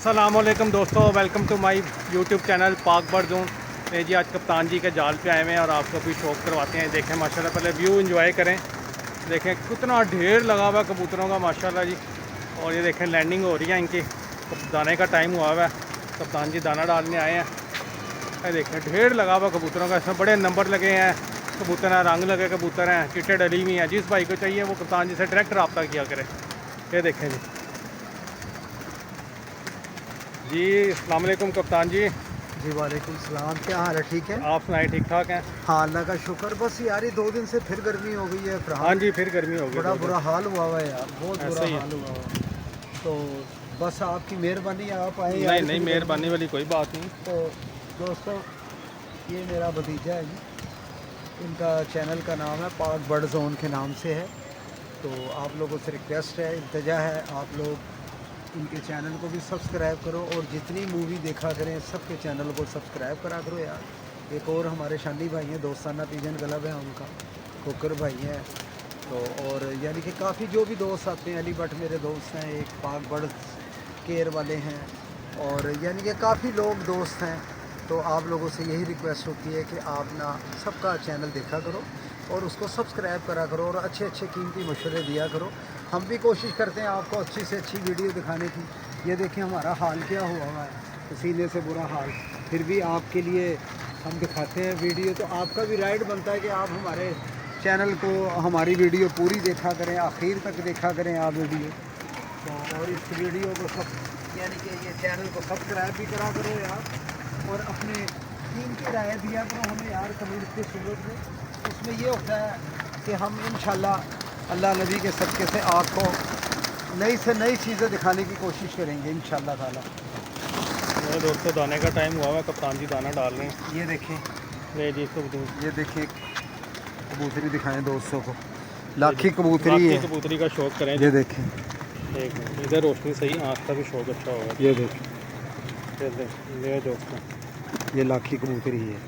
अस्सलामुअलैकुम दोस्तों, welcome to my YouTube channel Pak bird zone. जी आज कप्तान जी के जाल पे आए हुए हैं और आपको भी शौक करवाते हैं। देखें माशाल्लाह, पहले व्यू एंजॉय करें। देखें कितना ढेर लगा हुआ है कबूतरों का माशाल्लाह जी। और ये देखें लैंडिंग हो रही है इनकी, दाने का टाइम हुआ हुआ है। कप्तान जी दाना डालने आए हैं। ये देखें ढेर लगा हुआ कबूतरों का, इसमें बड़े नंबर लगे हैं। कबूतर हैं, रंग लगे कबूतर हैं, चिट्टे डली हुई हैं। जिस भाई को चाहिए वो कप्तान जी से डायरेक्ट रब्ता किया करें। ये देखें जी अस्सलाम वालेकुम कप्तान जी। जी वालेकुम सलाम। क्या हाल है? ठीक है। आप सुनाए ठीक ठाक हैं? हाँ अल्लाह का शुक्र। बस यार ये 2 दिन से फिर गर्मी हो गई है हाँ फरहान। जी, फिर गर्मी हो गई। बड़ा बुरा हाल हुआ हुआ है यार, बहुत ऐसा बुरा ही है। हाल हुआ हुआ है। तो बस आपकी मेहरबानी, आप आए नहीं यार नहीं, इतनी मेहरबानी गर्मी। वाली कोई बात नहीं। तो दोस्तों ये मेरा भतीजा है जी, इनका चैनल का नाम है पाक बर्ड जोन के नाम से है। तो आप लोगों से रिक्वेस्ट है, इल्तिजा है, आप लोग इनके चैनल को भी सब्सक्राइब करो और जितनी मूवी देखा करें सबके चैनल को सब्सक्राइब करा करो यार। एक और हमारे शानी भाई हैं, दोस्ताना पिजन क्लब है उनका, कोकर भाई हैं। तो और यानी कि काफ़ी जो भी दोस्त आते हैं, अली भट्ट मेरे दोस्त हैं, एक पाक बर्ड केयर वाले हैं, और यानी कि काफ़ी लोग दोस्त हैं। तो आप लोगों से यही रिक्वेस्ट होती है कि आप ना सबका चैनल देखा करो और उसको सब्सक्राइब करा करो और अच्छे अच्छे कीमती मशवरे दिया करो। हम भी कोशिश करते हैं आपको अच्छी से अच्छी वीडियो दिखाने की। ये देखें हमारा हाल क्या हुआ हुआ है, पसीने से बुरा हाल, फिर भी आपके लिए हम दिखाते हैं वीडियो। तो आपका भी राइट बनता है कि आप हमारे चैनल को, हमारी वीडियो पूरी देखा करें, आखिर तक देखा करें आप वीडियो। तो और इस वीडियो को सब यानी कि ये चैनल को सब्सक्राइब भी करा करो यार, और अपने कीमती राय दिया करो हमें यार कमेंट की सूरत में। उसमें ये होता है कि हम इंशाल्लाह अल्लाह नबी के सदक़े से आपको नई से नई चीज़ें दिखाने की कोशिश करेंगे इंशाल्लाह ताला। मेरे दोस्तों दाने का टाइम हुआ है, कप्तान जी दाना डाल रहे हैं। ये देखें, ले जी इसको ये देखें कबूतरी दिखाएं दोस्तों को, लाखी कबूतरी है। कबूतरी का शौक करें। ये देखें, एक मिनट, इधर रोशनी सही, आँख का भी शौक अच्छा होगा। ये देखें, मेरे दोस्तों ये लाखी कबूतरी है।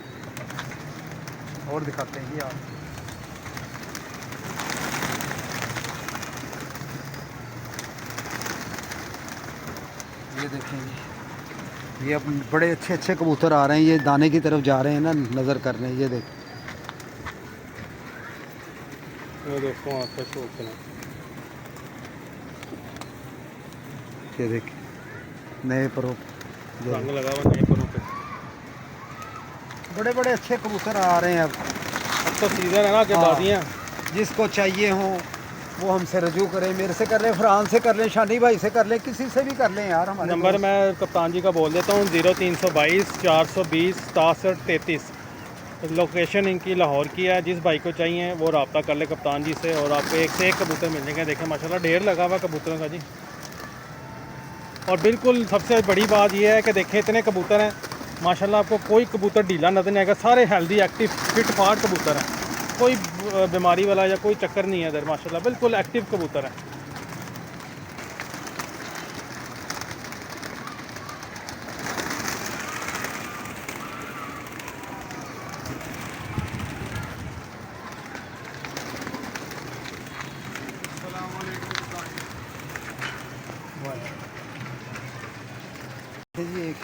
और दिखाते हैं ये आप, ये देखें, ये अब बड़े अच्छे अच्छे कबूतर आ रहे हैं, ये दाने की तरफ जा रहे हैं ना, नज़र कर रहे हैं। ये देख, मेरे दोस्तों आँख का शौक करें। ये देख नए परो, रंग लगा हुआ नहीं परों पे। बड़े बड़े अच्छे कबूतर आ रहे हैं अब। अब तो सीज़न है ना कि हाँ। बाजियाँ। जिसको चाहिए हो वो हमसे रजू करें, मेरे से कर लें, फरहान से कर लें, शानी भाई से कर लें, किसी से भी कर लें यार। हमारे नंबर मैं कप्तान जी का बोल देता हूँ, 0322 420 67 33। लोकेशन इनकी लाहौर की है। जिस भाई को चाहिए वो रब्ता कर ले कप्तान जी से और आपको एक से एक कबूतर मिल जाएंगे। देखें माशाल्लाह ढेर लगा हुआ कबूतरों का जी। और बिल्कुल सबसे बड़ी बात यह है कि देखें इतने कबूतर हैं माशाल्लाह, आपको कोई कबूतर ढीला नजर नहीं आएगा। सारे हेल्दी एक्टिव फिट फाट कबूतर हैं, कोई बीमारी वाला या कोई चक्कर नहीं है इधर। माशाल्लाह बिल्कुल एक्टिव कबूतर है। जी एक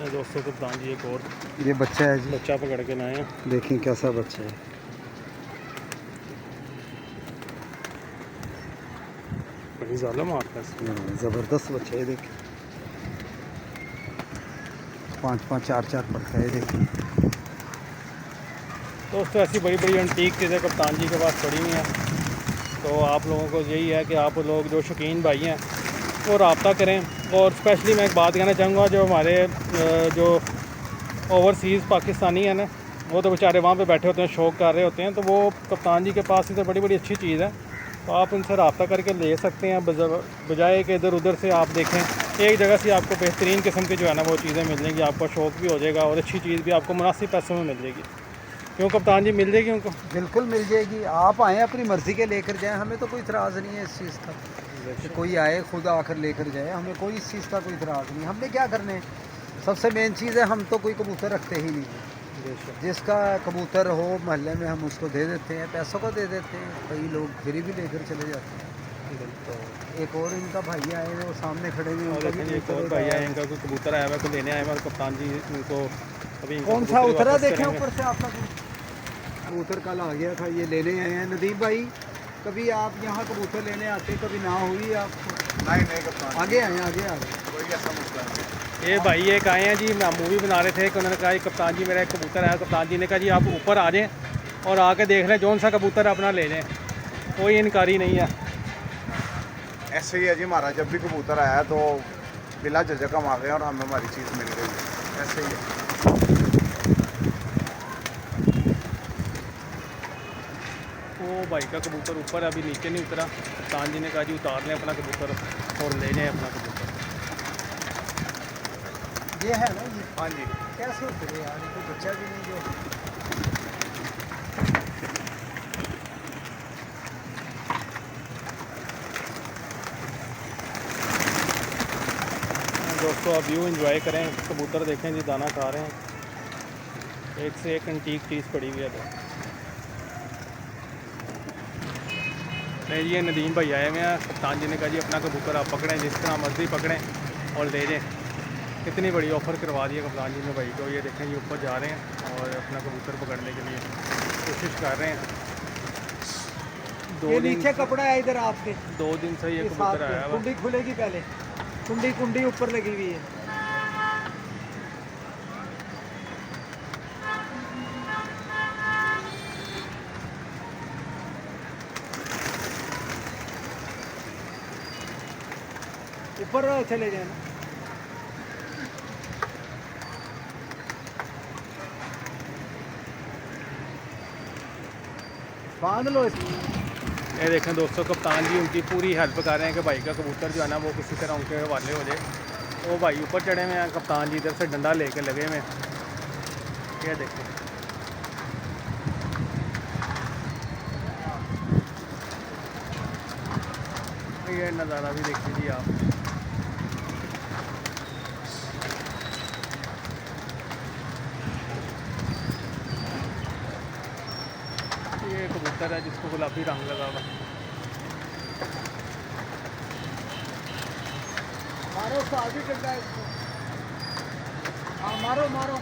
दोस्तों कप्तान जी एक और ये बच्चा है जी, बच्चा पकड़ के लाए हैं। देखें कैसा बच्चा है, बड़ी ज़ालिम आँख है। ज़बरदस्त बच्चा है। देखें 5-5 4-4 पड़ता है। देखें दोस्तों ऐसी बड़ी बड़ी एंटीक चीज़ें कप्तान जी के पास पड़ी हुई हैं। तो आप लोगों को यही है कि आप लोग जो शौकीन भाई हैं वो रब्ता करें। और स्पेशली मैं एक बात कहना चाहूँगा, जो हमारे जो ओवरसीज़ पाकिस्तानी हैं ना, वो तो बेचारे वहाँ पे बैठे होते हैं, शौक़ कर रहे होते हैं। तो वो कप्तान जी के पास से बड़ी बड़ी अच्छी चीज़ है, तो आप उनसे रब्ता करके ले सकते हैं, बजाय कि इधर उधर से आप देखें। एक जगह से आपको बेहतरीन किस्म की जो है ना वो चीज़ें मिल जाएंगी, आपका शौक़ भी हो जाएगा और अच्छी चीज़ भी आपको मुनासिब पैसों में मिल जाएगी। क्यों कप्तान जी, मिल जाएगी उनको? बिल्कुल मिल जाएगी। आप आएँ अपनी मर्ज़ी के लेकर जाएं, हमें तो कोई इतराज़ नहीं है इस चीज़ का कि कोई आए खुद आकर लेकर जाए। हमें कोई इस चीज़ का कोई इतराज़ नहीं। हमने क्या करने, सबसे मेन चीज़ है हम तो कोई कबूतर रखते ही नहीं हैं। जिसका कबूतर हो महल्ले में हम उसको दे देते हैं, पैसों का दे देते हैं। कई लोग फ्री भी लेकर चले जाते हैं। तो एक और इनका भाई आए हैं, वो सामने खड़े हुए हैं, और उनका भी देखें एक और कबूतर भाई आया है, है। इनका कोई कबूतर आया हुआ है, को लेने आया हुआ है। कप्तान जी इनको अभी इनका कौन सा कबूतर उतरा वापस देखें करेंगे। ऊपर से आपका कबूतर कल आ गया था, ये लेने आए हैं। नदीम भाई, कभी आप यहाँ कबूतर लेने आते, कभी ना हुई आपको? नहीं कप्तान, आगे आए, आगे आ गए। कोई ऐसा मसला नहीं। ये भाई एक आए हैं जी, मूवी बना रहे थे कि उन्होंने कहा कप्तान जी मेरा एक कबूतर आया। कप्तान जी ने कहा जी आप ऊपर आ जाएँ और आके देख लें, जौन सा कबूतर है अपना ले लें, कोई इनकारी नहीं है। ऐसे ही है जी, हमारा जब भी कबूतर आया तो बिला झिझक हम आ गए और हमें हमारी चीज़ मिल गई। ऐसे ही है। वो भाई का कबूतर ऊपर अभी नीचे नहीं उतरा। कप्तान जी ने कहा जी उतार लें अपना कबूतर और ले जाएँ अपना कबूतर। ये है ना, ये हाँ जी, कैसे उतरे यार, ये तो बच्चा भी नहीं जो। दोस्तों आप व्यू एंजॉय करें, कबूतर देखें जी दाना खा रहे हैं। एक से एक एंटीक चीज़ पड़ी हुई है। तो नहीं जी, ये नदीम भाई आए हुए हैं। कप्तान जी ने कहा जी अपना कबूतर आप पकड़ें, जिस तरह मर्जी पकड़ें और ले जाएँ। कितनी बड़ी ऑफ़र करवा दी है कप्तान जी ने भाई को। ये देखें जी ऊपर जा रहे हैं और अपना कबूतर पकड़ने के लिए कोशिश कर रहे हैं। ये नीचे कपड़ा है इधर आपके, 2 दिन से ये ये साथ कबूतर आया में हुआ। कुंडी खुलेगी पहले, कुंडी ऊपर लगी हुई है। ऊपर चले जाए ना। बांध लो इसको। ये देखें दोस्तों, कप्तान जी उनकी पूरी हेल्प कर रहे हैं कि भाई का कबूतर जो है ना वो किसी तरह उनके हवाले हो जाए। वो भाई ऊपर चढ़े हुए हैं, कप्तान जी इधर से डंडा लेके लगे हुए हैं। ये देखें, ये नज़ारा भी देख लीजिए आप। ये कबूतर है जिसको गुलाबी रंग लगा हुआ है। मारो उसको, आगे डंडा है इसको। हाँ मारो मारो।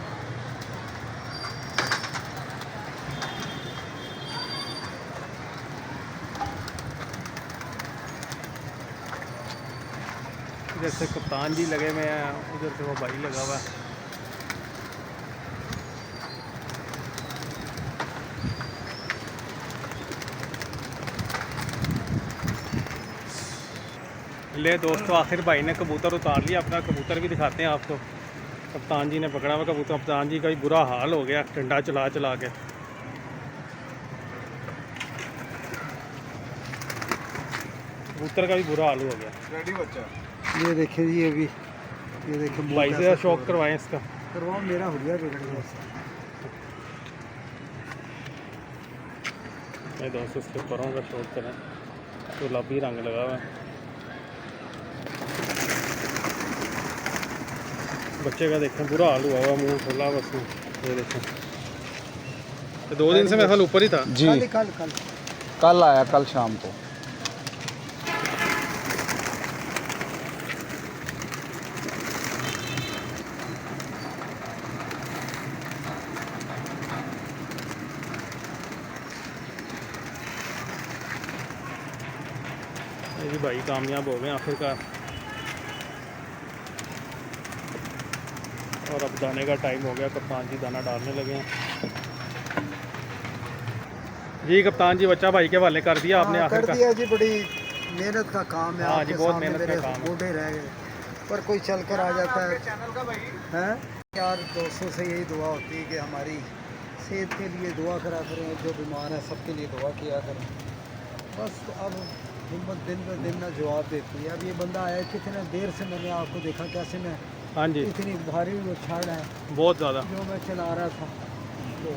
इधर से कप्तान जी लगे हुए हैं, उधर से वो भाई लगा हुआ है। ले दोस्तों, आखिर भाई ने कबूतर उतार लिया अपना। कबूतर भी दिखाते हैं आपको। कप्तान जी ने पकड़ा हुआ कबूतर। कप्तान जी का भी बुरा हाल हो गया डंडा चला चला के। कबूतर का भी बुरा हाल हो गया। रेडी बच्चा। ये देखिए जी, अभी ये देखिए भाई से शौक करवाएं इसका। करवाओ, मेरा हुलिया बिगड़ गया। मैं दोस्तों इसके परों का शौक करें, तो गुलाबी रंग लगा हुआ है। बच्चे का देखें बुरा हाल हुआ हुआ, मुंह खोला बस। ये देखें, तो 2 दिन से मेरे ख्याल ऊपर ही था जी, कल आया, कल शाम को। ये भी भाई कामयाब हो गए आखिरकार। और अब दाने का टाइम हो गया, कप्तान जी दाना डालने लगे हैं। जी कप्तान जी, बच्चा भाई के हवाले कर दिया आपने कर आखिरकार। दिया जी, बड़ी मेहनत का काम है। हाँ जी, आपके बहुत सामने मेहनत का मेरे काम है। बूढ़े रह गए, पर कोई चल कर आ जाता है। चैनल का भाई हैं यार, दोस्तों से यही दुआ होती है कि हमारी सेहत के लिए दुआ करा करें, जो बीमार है सबके लिए दुआ किया करें। बस अब हिम्मत दिन ब दिन ना जवाब देती है। अब ये बंदा आया, कितने देर से मैंने आपको देखा, कैसे मैं हाँ जी, इतनी भारी वो छाड़ है बहुत ज़्यादा। जो मैं चला रहा था। तो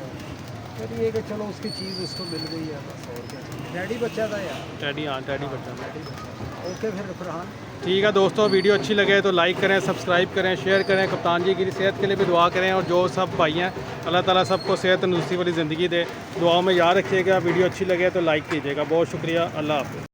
फिर ये कि चलो उसकी चीज़ उसको मिल गई है, बस और क्या। डैडी बच्चा था यार, टैडी, हाँ टैडी बच्चा। डैडी बच्चा। ओके फिर फरहान, ठीक है दोस्तों, वीडियो अच्छी लगे तो लाइक करें, सब्सक्राइब करें, शेयर करें। कप्तान जी की सेहत के लिए भी दुआ करें। और जो सब भाई हैं, अल्लाह ताला सबको सेहत तंदुरुस्ती वाली ज़िंदगी दे। दुआओं में याद रखिएगा। वीडियो अच्छी लगे तो लाइक कीजिएगा। बहुत शुक्रिया, अल्लाह हाफ़िज़।